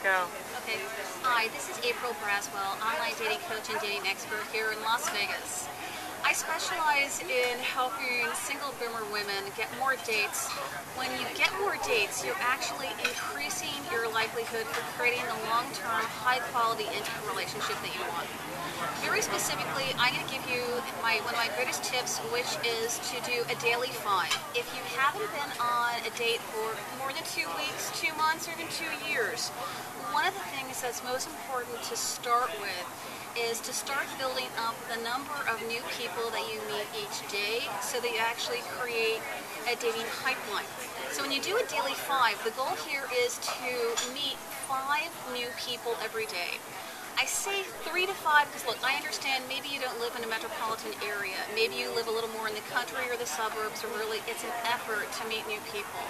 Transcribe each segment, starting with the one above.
Go. Okay. Hi, this is April Braswell, online dating coach and dating expert here in Las Vegas. I specialize in helping single boomer women get more dates. When you get more dates, you're actually increasing your likelihood for creating the long-term, high-quality, intimate relationship that you want. Very specifically, I'm going to give you one of my greatest tips, which is to do a daily 5. If you haven't been on a date for more than 2 weeks, 2 months, or even 2 years, one of the things that's most important to start with is to start building up the number of new people that you meet each day so that you actually create a dating pipeline. So when you do a daily 5, the goal here is to meet 5 new people every day. I say 3 to 5 because, look, I understand maybe you don't live in a metropolitan area. Maybe you live a little more in the country or the suburbs, or really it's an effort to meet new people.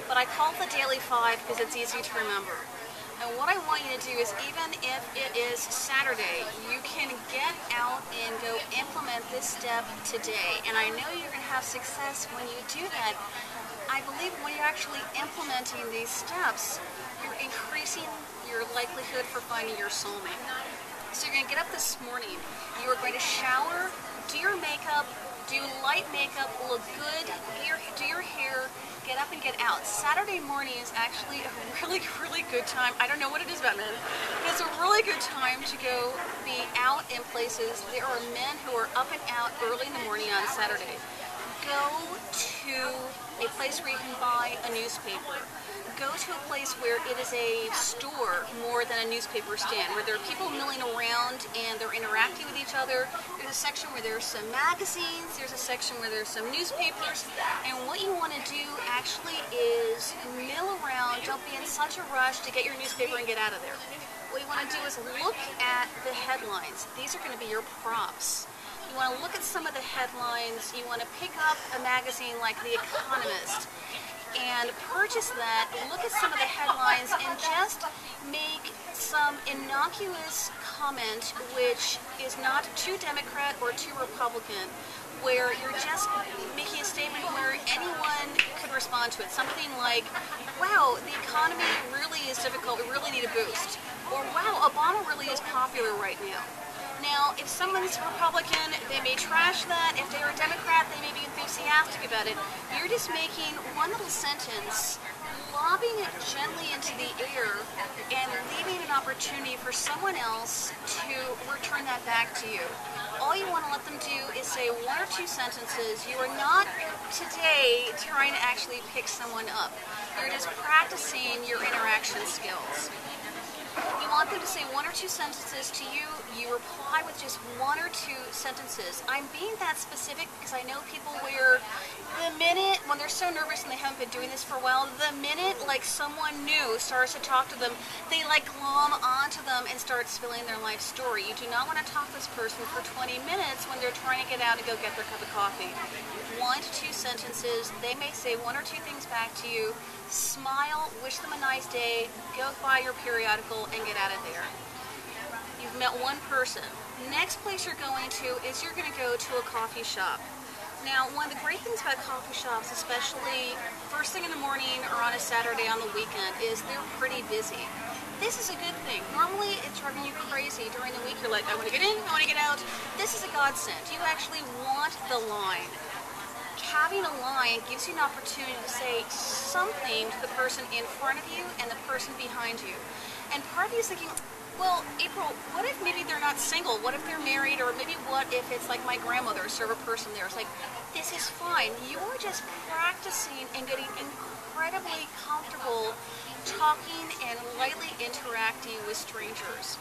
But I call it the daily 5 because it's easy to remember. And what I want you to do is, even if it is Saturday, you can get out and go implement this step today. And I know you're going to have success when you do that. I believe when you're actually implementing these steps, you're increasing your likelihood for finding your soulmate. So you're going to get up this morning, you are going to shower, do your makeup, do light makeup, look good, do your hair, get up and get out. Saturday morning is actually a really good time. I don't know what it is about men, but it's a really good time to go be out in places. There are men who are up and out early in the morning on Saturday. Go to a place where you can buy a newspaper. Go to a place where it is a store more than a newspaper stand, where there are people milling around and they're interacting with each other. There's a section where there's some magazines, there's a section where there's some newspapers, and what you want to do actually is mill around. Don't be in such a rush to get your newspaper and get out of there. What you want to do is look at the headlines. These are going to be your props. You want to look at some of the headlines. You want to pick up a magazine like The Economist and purchase that. Look at some of the headlines and just make some innocuous comment which is not too Democrat or too Republican, where you're just making a statement where anyone could respond to it. Something like, wow, the economy really is difficult, we really need a boost. Or, wow, Obama really is popular right now. Now, if someone's Republican, they may trash that. If they're a Democrat, they may be enthusiastic about it. You're just making one little sentence, lobbing it gently into the air, and leaving an opportunity for someone else to return that back to you. All you want to let them do is say 1 or 2 sentences. You are not today trying to actually pick someone up. You're just practicing your interaction skills. You want them to say 1 or 2 sentences to you. You reply with just 1 or 2 sentences. I'm being that specific because I know people where the minute, when they're so nervous and they haven't been doing this for a while, the minute like someone new starts to talk to them, they like glom onto them and start spilling their life story. You do not want to talk to this person for 20 minutes when they're trying to get out and go get their cup of coffee. 1 to 2 sentences. They may say 1 or 2 things back to you. Smile, wish them a nice day, go buy your periodical, and get out of there. You've met one person. Next place you're going to is you're going to go to a coffee shop. Now, one of the great things about coffee shops, especially first thing in the morning or on a Saturday on the weekend, is they're pretty busy. This is a good thing. Normally, it's driving you crazy. During the week, you're like, I want to get in, I want to get out. This is a godsend. You actually want the line. Having a line gives you an opportunity to say something to the person in front of you and the person behind you. And part of you is thinking, well, April, what if maybe they're not single? What if they're married? Or maybe what if it's like my grandmother, serve a person there? It's like, this is fine. You are just practicing and getting incredibly comfortable talking and lightly interacting with strangers.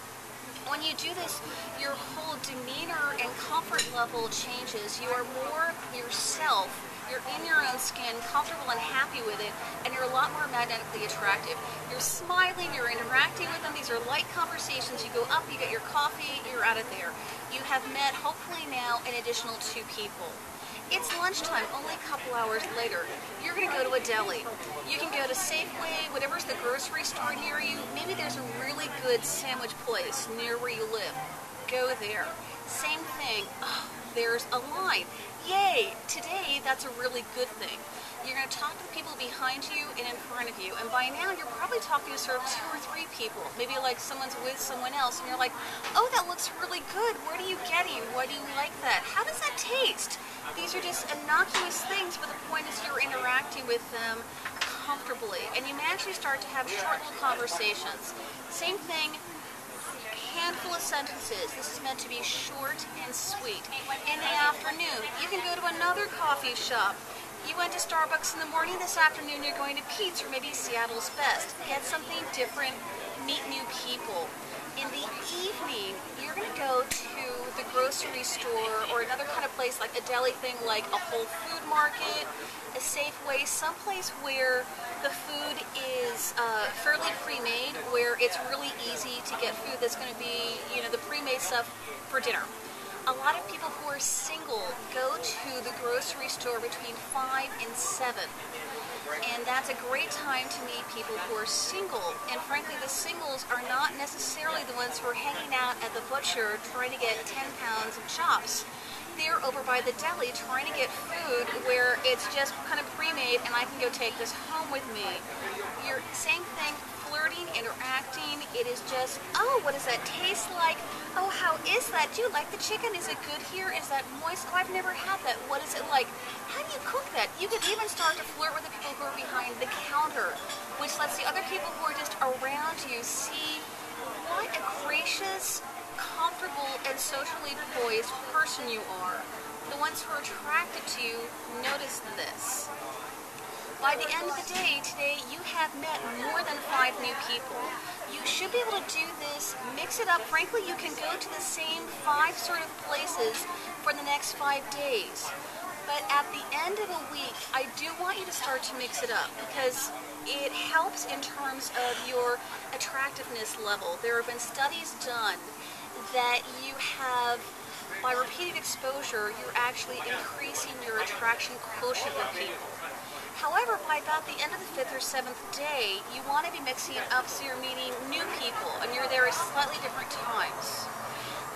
When you do this, your whole demeanor and comfort level changes. You are more yourself. You're in your own skin, comfortable and happy with it, and you're a lot more magnetically attractive. You're smiling, you're interacting with them. These are light conversations. You go up, you get your coffee, you're out of there. You have met, hopefully now, an additional 2 people. It's lunchtime, only a couple hours later. You're going to go to a deli. You can go to Safeway, whatever's the grocery store near you. Maybe there's a really good sandwich place near where you live. Go there. Same thing. Oh, there's a line. Yay! Today, that's a really good thing. You're going to talk to the people behind you and in front of you, and by now you're probably talking to sort of 2 or 3 people. Maybe like someone's with someone else, and you're like, oh, that looks really good. What are you getting? Why do you like that? How does that taste? These are just innocuous things, but the point is you're interacting with them comfortably, and you may actually start to have short little conversations. Same thing, handful of sentences. This is meant to be short and sweet. In the afternoon, you can go to another coffee shop. You went to Starbucks in the morning, this afternoon you're going to Pete's or maybe Seattle's Best. Get something different, meet new people. In the evening, you're going to go to the grocery store or another kind of place like a deli thing like a Whole Food Market, a Safeway, someplace where the food is fairly pre-made, where it's really easy to get food that's going to be, you know, the pre-made stuff for dinner. A lot of people who are single go to the grocery store between 5 and 7. And that's a great time to meet people who are single. And frankly, the singles are not necessarily the ones who are hanging out at the butcher trying to get 10 pounds of chops. They're over by the deli trying to get food where it's just kind of pre-made and I can go take this home with me. You're same thing, flirting, interacting. It is just, oh, what does that taste like? Oh, how is that? Do you like the chicken? Is it good here? Is that moist? Oh, I've never had that. What is it like? How do you cook that? You could even start to flirt with the people who are behind the counter, which lets the other people who are just around you see what a gracious, comfortable, and socially poised person you are. The ones who are attracted to you notice this. By the end of the day, today, you have met more than 5 new people. You should be able to do this, mix it up. Frankly, you can go to the same 5 sort of places for the next 5 days. But at the end of a week, I do want you to start to mix it up because it helps in terms of your attractiveness level. There have been studies done that you have, by repeated exposure, you're actually increasing your attraction quotient with people. However, by about the end of the 5th or 7th day, you want to be mixing it up so you're meeting new people and you're there at slightly different times.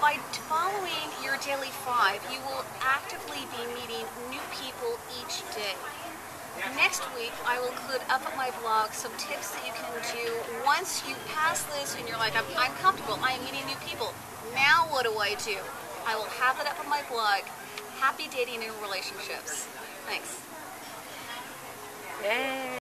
By following your daily 5, you will actively be meeting new people each day. Next week, I will include up at my blog some tips that you can do once you pass this and you're like, I'm comfortable, I am meeting new people. Now what do? I will have it up on my blog. Happy dating and relationships. Thanks. Yay!